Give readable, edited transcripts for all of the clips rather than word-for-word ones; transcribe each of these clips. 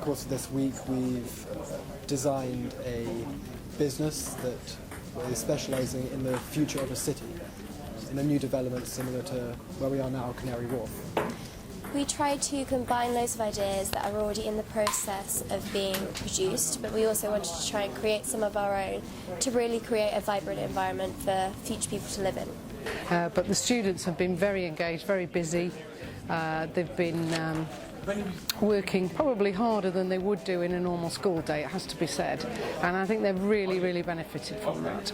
course of this week, we've designed a business that is specialising in the future of a city, in a new development similar to where we are now, Canary Wharf. We tried to combine loads of ideas that are already in the process of being produced, but we also wanted to try and create some of our own to really create a vibrant environment for future people to live in. But the students have been very engaged, very busy. They've been working probably harder than they would do in a normal school day, it has to be said, and I think they've really benefited from that.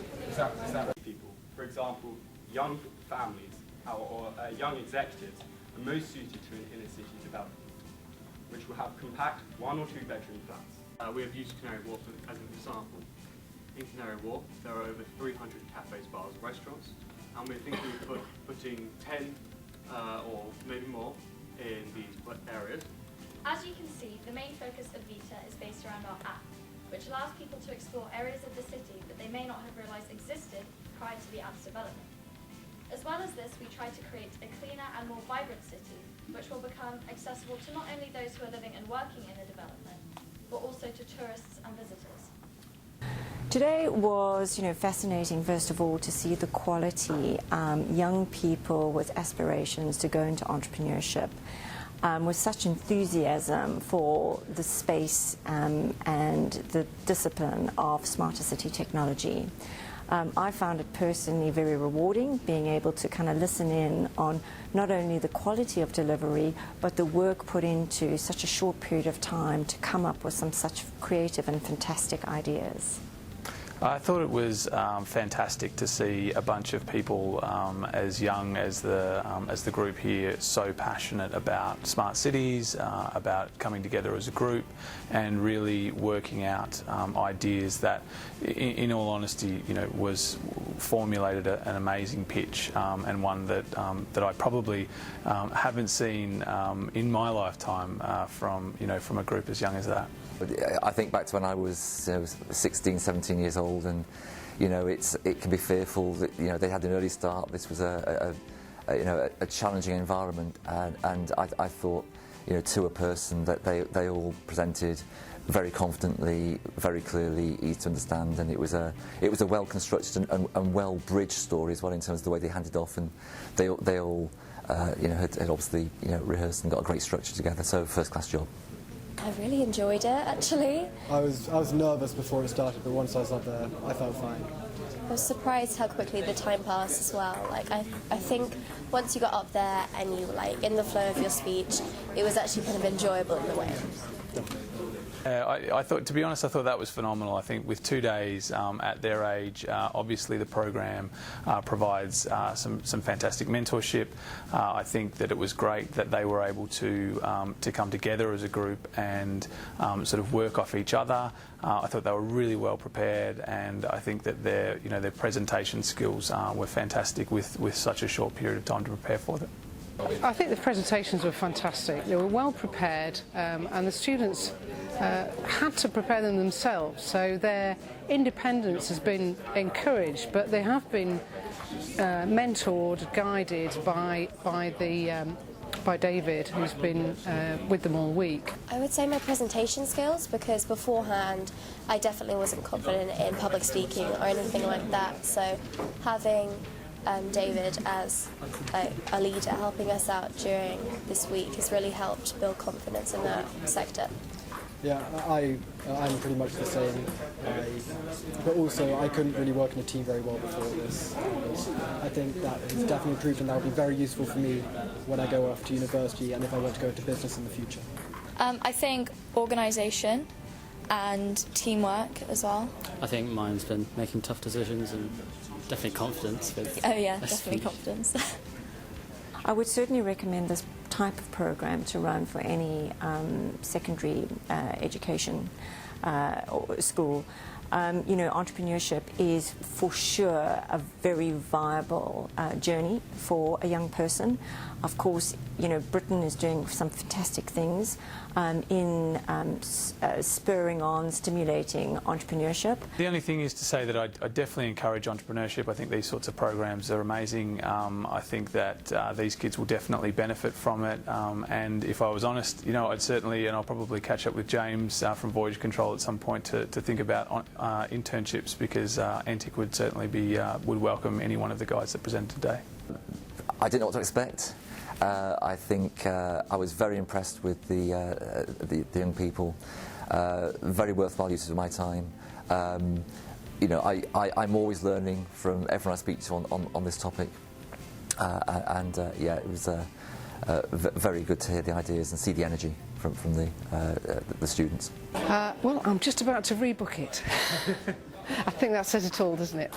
People, for example, young families or young executives are most suited to an inner city development, which will have compact 1 or 2 bedroom flats. We have used Canary Wharf as an example. In Canary Wharf, there are over 300 cafes, bars, and restaurants, and we're thinking of putting 10 or maybe more in these areas. As you can see, the main focus of Vita is based around our app, which allows people to explore areas of the city that they may not have realised existed prior to the app's development. As well as this, we try to create a cleaner and more vibrant city, which will become accessible to not only those who are living and working in the development, but also to tourists and visitors. Today was, fascinating, first of all, to see the quality young people with aspirations to go into entrepreneurship, with such enthusiasm for the space and the discipline of smarter city technology. I found it personally very rewarding, being able to kind of listen in on not only the quality of delivery, but the work put into such a short period of time to come up with some such creative and fantastic ideas. I thought it was fantastic to see a bunch of people as young as the group here, so passionate about smart cities, about coming together as a group, and really working out ideas that, in all honesty, was formulated an amazing pitch, and one that I probably haven't seen in my lifetime from a group as young as that. I think back to when I was 16, 17 years old, and it can be fearful that they had an early start. This was a challenging environment, and I thought to a person that they all presented very confidently, very clearly, easy to understand, and it was a well constructed and well bridged story as well in terms of the way they handed off, and they all had obviously rehearsed and got a great structure together. So first class job. I really enjoyed it, actually. I was nervous before it started, but once I was up there, I felt fine. I was surprised how quickly the time passed as well. I think once you got up there and you were in the flow of your speech, it was actually kind of enjoyable in a way. I thought, to be honest, I thought that was phenomenal. I think with 2 days at their age, obviously the program provides some fantastic mentorship. I think that it was great that they were able to come together as a group and sort of work off each other. I thought they were really well prepared, and I think that their presentation skills were fantastic with such a short period of time to prepare for them. I think the presentations were fantastic. They were well prepared, and the students had to prepare them themselves, so their independence has been encouraged, but they have been mentored, guided by David, who's been with them all week. I would say my presentation skills, because beforehand I definitely wasn't confident in public speaking or anything like that, so having David as a leader helping us out during this week has really helped build confidence in that sector. Yeah, I'm pretty much the same, but also I couldn't really work in a team very well before this. I think that has definitely proved, and that will be very useful for me when I go off to university and if I want to go into business in the future. I think organisation and teamwork as well. I think mine's been making tough decisions and definitely confidence. Oh yeah, definitely confidence. I would certainly recommend this type of program to run for any secondary education or school. you know, entrepreneurship is for sure a very viable journey for a young person. Of course, you know, Britain is doing some fantastic things in spurring on, stimulating entrepreneurship. The only thing is to say that I definitely encourage entrepreneurship. I think these sorts of programs are amazing. I think that these kids will definitely benefit from it. And if I was honest, you know, I'd certainly, and I'll probably catch up with James from Voyage Control at some point to think about internships, because Antic would certainly be would welcome any one of the guys that presented today. I didn't know what to expect. I think I was very impressed with the young people. Very worthwhile uses of my time. You know, I'm always learning from everyone I speak to on this topic. Yeah, it was very good to hear the ideas and see the energy from the students. Well, I'm just about to rebook it. I think that says it all, doesn't it?